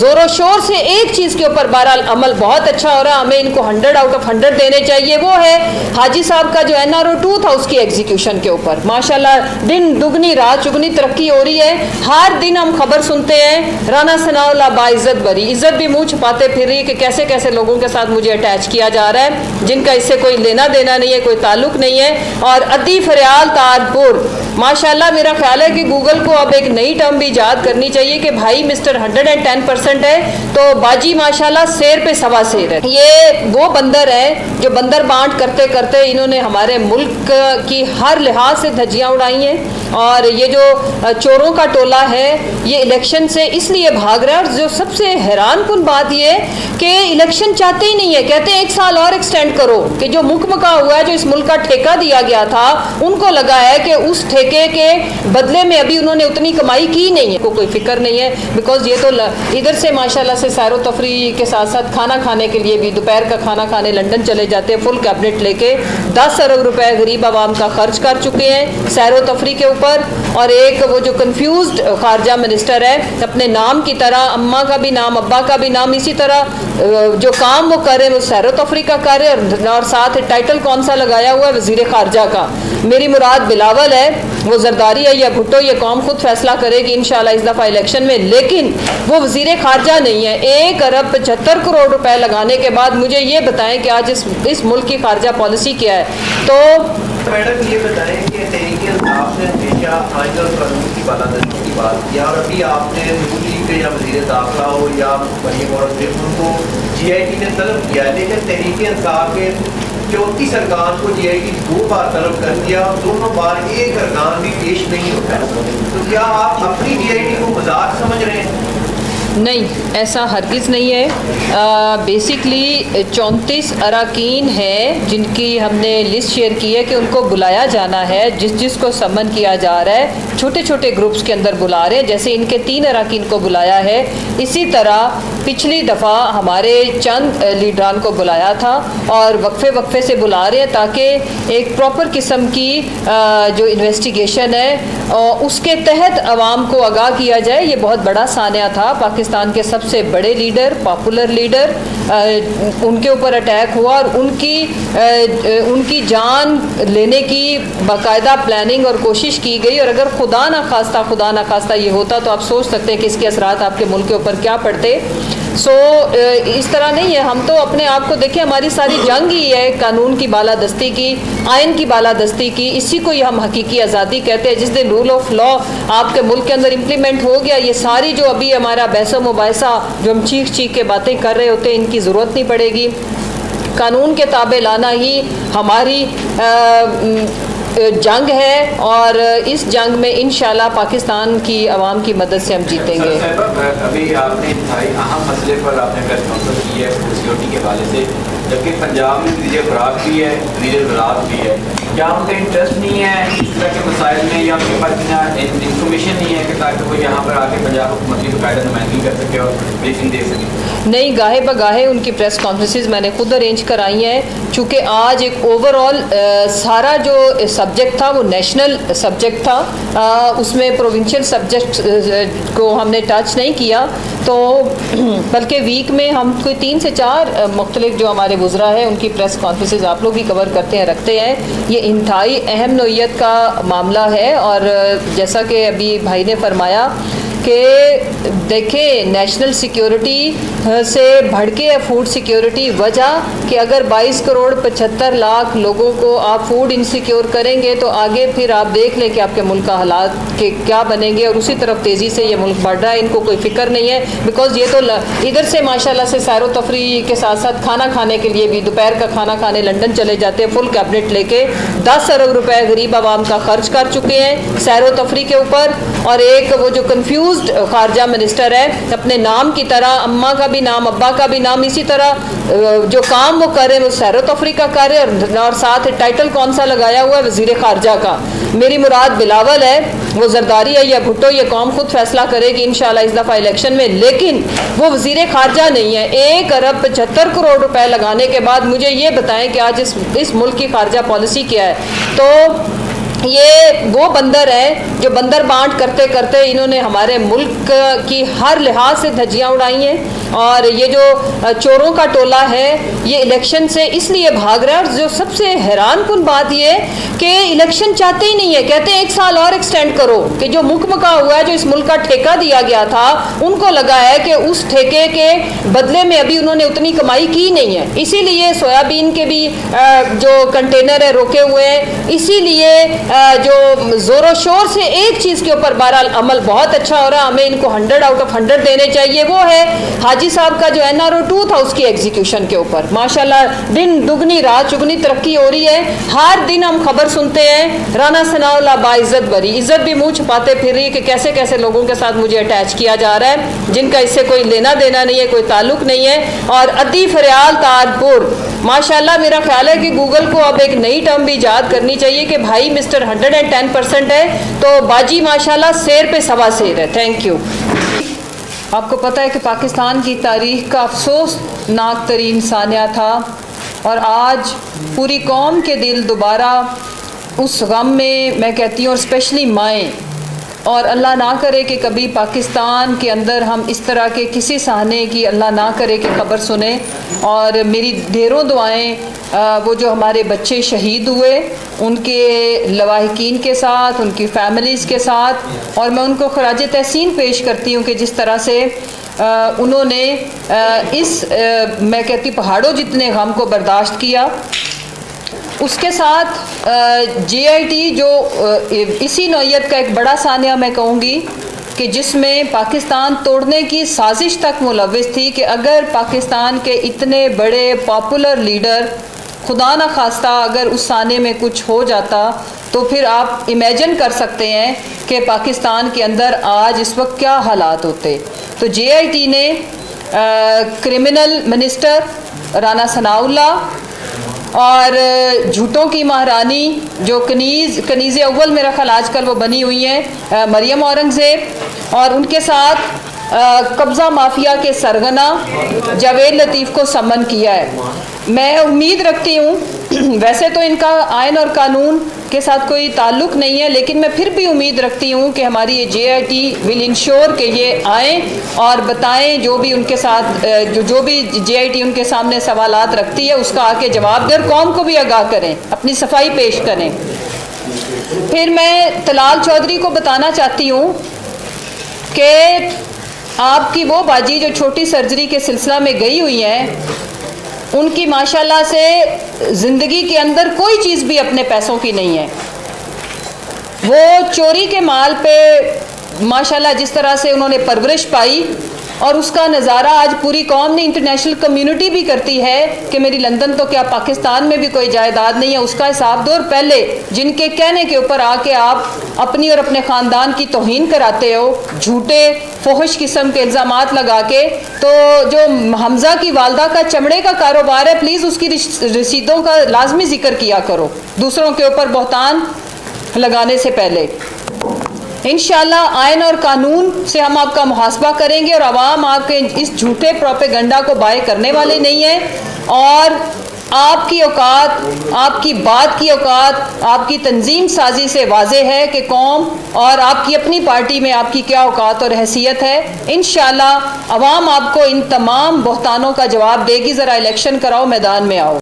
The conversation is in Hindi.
जोरों शोर से एक चीज के ऊपर बहरहाल अमल बहुत अच्छा हो रहा है, हमें इनको 100 आउट ऑफ 100 देने चाहिए। वो है हाजी साहब का जो NRO 2 था उसकी एग्जीक्यूशन के ऊपर माशाल्लाह दिन दुगनी रात चुगनी तरक्की हो रही है। हर दिन हम खबर सुनते हैं राना सनाउल्लाह बाइज्जत बरी, इज्जत भी मुंह छुपाते फिर रही है कि कैसे कैसे लोगों के साथ मुझे अटैच किया जा रहा है जिनका इससे कोई लेना देना नहीं है, कोई ताल्लुक नहीं है। और अदी फरियाल तारपुर माशाल्लाह मेरा ख्याल है कि गूगल को अब एक नई टर्म भी ईजाद करनी चाहिए कि भाई मिस्टर 110% है तो बाजी माशाल्लाह शेर पे सवा शेर है। ये वो बंदर है जो बंदर बांट करते करते इन्होंने हमारे मुल्क की हर लिहाज से धज्जियां उड़ाई हैं। और ये जो चोरों का टोला है ये इलेक्शन से इसलिए भाग रहा है। और जो सबसे हैरानकुन बात ये है कि इलेक्शन चाहते ही नहीं है, कहते हैं 1 साल और एक्सटेंड करो कि जो मुकमका हुआ है, जो इस मुल्क का ठेका दिया गया था, उनको लगा है कि उस ठेके के बदले में अभी उन्होंने उतनी कमाई की नहीं है, कोई फिक्र नहीं है। बिकॉज ये तो इधर से माशाल्लाह से सैरो तफरी के साथ साथ खाना खाने के लिए भी दोपहर का खाना खाने लंदन चले जाते हैं, फुल कैबिनेट लेके 10 अरब रुपए गरीब आवाम का खर्च कर चुके हैं सैरो तफरी के ऊपर। और एक वो जो कंफ्यूज्ड खारजा मिनिस्टर है, अपने नाम की तरह अम्मा का भी नाम अब्बा का भी नाम, इसी तरह जो काम वो कर रहे हैं वो सैरो तफरी का कर रहे हैं। और साथ टाइटल कौन सा लगाया हुआ है वजीर खारजा का, मेरी मुराद बिलावल है, वो जरदारी है या भुट्टो ये कौम खुद फैसला करेगी इंशाल्लाह इस दफ़ा इलेक्शन में। लेकिन वो वजीर खारजा नहीं है। 1 अरब 75 करोड़ रुपए लगाने के बाद मुझे ये बताएं कि आज इस मुल्क की खारजा पॉलिसी क्या है। तो मैडम ये बताएं कि तहरीक-ए-इंसाफ ने हमेशा आइन और कानून की बालादस्ती की बात की और अभी आपने नून लीग के या वज़ीर दाखिला हो या मरीम और उनको GIT ने तलब किया, लेकिन तहरीक-ए-इंसाफ के चौथी सरकार को GIT 2 बार तलब कर दिया और दोनों बार एक अरकान भी पेश नहीं होता है। तो क्या आप अपनी GIT को मजाक समझ रहे हैं? नहीं, ऐसा हरगिज़ नहीं है। बेसिकली 34 अरकान हैं जिनकी हमने लिस्ट शेयर की है कि उनको बुलाया जाना है, जिसको समन किया जा रहा है छोटे छोटे ग्रुप्स के अंदर बुला रहे हैं। जैसे इनके 3 अरकान को बुलाया है, इसी तरह पिछली दफ़ा हमारे चंद लीडरान को बुलाया था और वक्फे से बुला रहे हैं ताकि एक प्रॉपर किस्म की जो इन्वेस्टिगेशन है उसके तहत आवाम को आगाह किया जाए। ये बहुत बड़ा सानिया था, पाकिस्तान के सबसे बड़े लीडर, पॉपुलर लीडर, उनके ऊपर अटैक हुआ और उनकी जान लेने की बाकायदा प्लानिंग और कोशिश की गई। और अगर खुदा ना खास्ता ये होता तो आप सोच सकते हैं कि इसके असरात आपके मुल्क के ऊपर क्या पड़ते। इस तरह नहीं है। हम तो अपने आप को देखें, हमारी सारी जंग ही है कानून की बालादस्ती की, आइन की बालादस्ती की। इसी को ही हम हकीकी आज़ादी कहते हैं। जिस दिन रूल ऑफ लॉ आपके मुल्क के अंदर इम्प्लीमेंट हो गया, ये सारी जो अभी हमारा बहस मुबाहिसा जो हम चीख के बातें कर रहे होते हैं इनकी ज़रूरत नहीं पड़ेगी। कानून के ताबे लाना ही हमारी जंग है और इस जंग में इंशाल्लाह पाकिस्तान की आवाम की मदद से हम जीतेंगे। अभी आपने इंतहाई अहम मसले पर आपने प्रेस कॉन्फ्रेंस की है फूड सिक्योरिटी के हवाले से, जबकि पंजाब में वज़ीर खुराक भी है, वज़ीर ज़राअत भी है। क्या उनका इंटरेस्ट नहीं है इस तरह के मसाइल में, या उनके पास इतना इंफॉर्मेशन नहीं है कि ताकि वो यहाँ पर आके पंजाब हुकूमत की बाकायदा नुमाइंदगी कर सके और ब्रीफिंग दे सके? नहीं, गाहे बगाहे उनकी प्रेस कॉन्फ्रेंसेस मैंने खुद अरेंज कराई हैं, चूँकि आज एक ओवरऑल सारा जो सब्जेक्ट था वो नेशनल सब्जेक्ट था, उसमें प्रोविंशियल सब्जेक्ट को हमने टच नहीं किया। तो बल्कि वीक में हम कोई 3 से 4 मुख्तलिफ जो हमारे वुज़रा है उनकी प्रेस कॉन्फ्रेंसेस आप लोग भी कवर करते हैं, रखते हैं। ये इंतहाई अहम नौइयत का मामला है। और जैसा कि अभी भाई ने फरमाया कि देखें नेशनल सिक्योरिटी से भड़के है फूड सिक्योरिटी। वजह कि अगर 22 करोड़ 75 लाख लोगों को आप फूड इनसिक्योर करेंगे तो आगे फिर आप देख लें कि आपके मुल्क का हालात के क्या बनेंगे। और उसी तरफ तेज़ी से ये मुल्क बढ़ रहा है, इनको कोई फिक्र नहीं है। बिकॉज ये तो इधर से माशाल्लाह से सैरो तफरी के साथ साथ खाना खाने के लिए भी दोपहर का खाना खाने लंदन चले जाते हैं, फुल कैबिनेट लेके 10 अरब रुपए गरीब आवाम का खर्च कर चुके हैं सैरो तफरी के ऊपर। और एक वो जो कंफ्यूज खारजा मिनिस्टर है, अपने नाम की तरह अम्मा का भी नाम अब्बा का भी नाम, इसी तरह जो काम वो कर रहे हैं वो सैरो तफरी का कर रहे हैं। और साथ टाइटल कौन सा लगाया हुआ है वजीर खारजा का, मेरी मुराद बिलावल है, वो जरदारी है या भुट्टो ये कौम खुद फैसला करेगी इंशाल्लाह इस दफ़ा इलेक्शन में। लेकिन वो वजीर खारजा नहीं है। 1 अरब 75 करोड़ रुपए लगाने के बाद मुझे ये बताएं कि आज इस मुल्क की खारजा पॉलिसी क्या है। तो ये वो बंदर है जो बंदर बांट करते करते इन्होंने हमारे मुल्क की हर लिहाज से धज्जियां उड़ाई हैं। और ये जो चोरों का टोला है ये इलेक्शन से इसलिए भाग रहा है। और जो सबसे हैरानकुन बात ये कि इलेक्शन चाहते ही नहीं है, कहते हैं 1 साल और एक्सटेंड करो, कि जो मुकमका हुआ है, जो इस मुल्क का ठेका दिया गया था, उनको लगा है कि उस ठेके के बदले में अभी उन्होंने उतनी कमाई की नहीं है, इसीलिए सोयाबीन के भी जो कंटेनर है रोके हुए हैं। इसीलिए जो ज़ोरों शोर से एक चीज़ के ऊपर बहरहाल अमल बहुत अच्छा हो रहा है, हमें इनको 100 आउट ऑफ 100 देने चाहिए, वो है हाजी साहब का जो NRO 2 था उसकी एग्जीक्यूशन के ऊपर। माशाल्लाह दिन दुगनी रात चुगनी तरक्की हो रही है। हर दिन हम खबर सुनते हैं राना सनाउल्लाह बाइज्जत बरी, इज्जत भी मुंह छुपाते फिर रही है कि कैसे कैसे लोगों के साथ मुझे अटैच किया जा रहा है जिनका इससे कोई लेना देना नहीं है, कोई ताल्लुक नहीं है। और अद्दी फरियाल ताजपुर, माशाल्लाह मेरा ख्याल है कि गूगल को अब एक नई टर्म भी ईजाद करनी चाहिए कि भाई मिस्टर 110% है तो बाजी माशाल्लाह शेर पे सवा शेर है। Thank you. आपको पता है कि पाकिस्तान की तारीख़ का अफसोसनाक तरीन सानिया था और आज पूरी कौम के दिल दोबारा उस गम में, मैं कहती हूँ, और स्पेशली माएँ, और अल्लाह ना करे कि कभी पाकिस्तान के अंदर हम इस तरह के किसी सहाने की अल्लाह ना करे कि खबर सुने। और मेरी ढेरों दुआएं वो जो हमारे बच्चे शहीद हुए उनके लवाहिकीन के साथ, उनकी फैमिलीज़ के साथ, और मैं उनको खराज तहसीन पेश करती हूँ कि जिस तरह से उन्होंने मैं कहती पहाड़ों जितने गम को बर्दाश्त किया। उसके साथ JIT जो इसी नौइयत का एक बड़ा सानिया मैं कहूँगी कि जिसमें पाकिस्तान तोड़ने की साजिश तक मुलव्विस थी कि अगर पाकिस्तान के इतने बड़े पॉपुलर लीडर खुदा न खास्ता अगर उस साने में कुछ हो जाता तो फिर आप इमेजिन कर सकते हैं कि पाकिस्तान के अंदर आज इस वक्त क्या हालात होते। तो JIT ने क्रिमिनल मिनिस्टर राना सनाउल्लाह और झूठों की महारानी जो कनीज़ अव्वल मेरा ख्याल आजकल वो बनी हुई हैं मरियम औरंगज़ेब, और उनके साथ कब्ज़ा माफिया के सरगना जावेद लतीफ़ को समन किया है। मैं उम्मीद रखती हूँ, वैसे तो इनका आयन और कानून के साथ कोई ताल्लुक़ नहीं है, लेकिन मैं फिर भी उम्मीद रखती हूँ कि हमारी ये JIT विल इंश्योर कि ये आएँ और बताएं जो भी उनके साथ जो भी JIT उनके सामने सवालात रखती है उसका आके जवाब दें, कौम को भी आगाह करें, अपनी सफाई पेश करें। फिर मैं तलाल चौधरी को बताना चाहती हूँ कि आपकी वो बाजी जो छोटी सर्जरी के सिलसिला में गई हुई हैं, उनकी माशाल्लाह से ज़िंदगी के अंदर कोई चीज़ भी अपने पैसों की नहीं है। वो चोरी के माल पे माशाल्लाह जिस तरह से उन्होंने परवरिश पाई और उसका नज़ारा आज पूरी कौम ने, इंटरनेशनल कम्युनिटी भी करती है कि मेरी लंदन तो क्या पाकिस्तान में भी कोई जायदाद नहीं है, उसका हिसाब दो। और पहले जिनके कहने के ऊपर आके आप अपनी और अपने ख़ानदान की तौहीन कराते हो झूठे फोहश किस्म के इल्ज़ामात लगा के, तो जो हमज़ा की वालदा का चमड़े का कारोबार है, प्लीज़ उसकी रसीदों का लाजमी जिक्र किया करो दूसरों के ऊपर बहतान लगाने से पहले। इंशाल्लाह आयन और कानून से हम आपका मुहासबा करेंगे और आवाम आपके इस झूठे प्रोपेगेंडा को बाय करने वाले नहीं है। और आपकी औकात, आपकी बात की औकात, आपकी तंजीम साजी से वाज़े है कि कौम और आपकी अपनी पार्टी में आपकी क्या औकात और हैसियत है। इंशाल्लाह अवाम आपको इन तमाम बहतानों का जवाब देगी। ज़रा इलेक्शन कराओ, मैदान में आओ।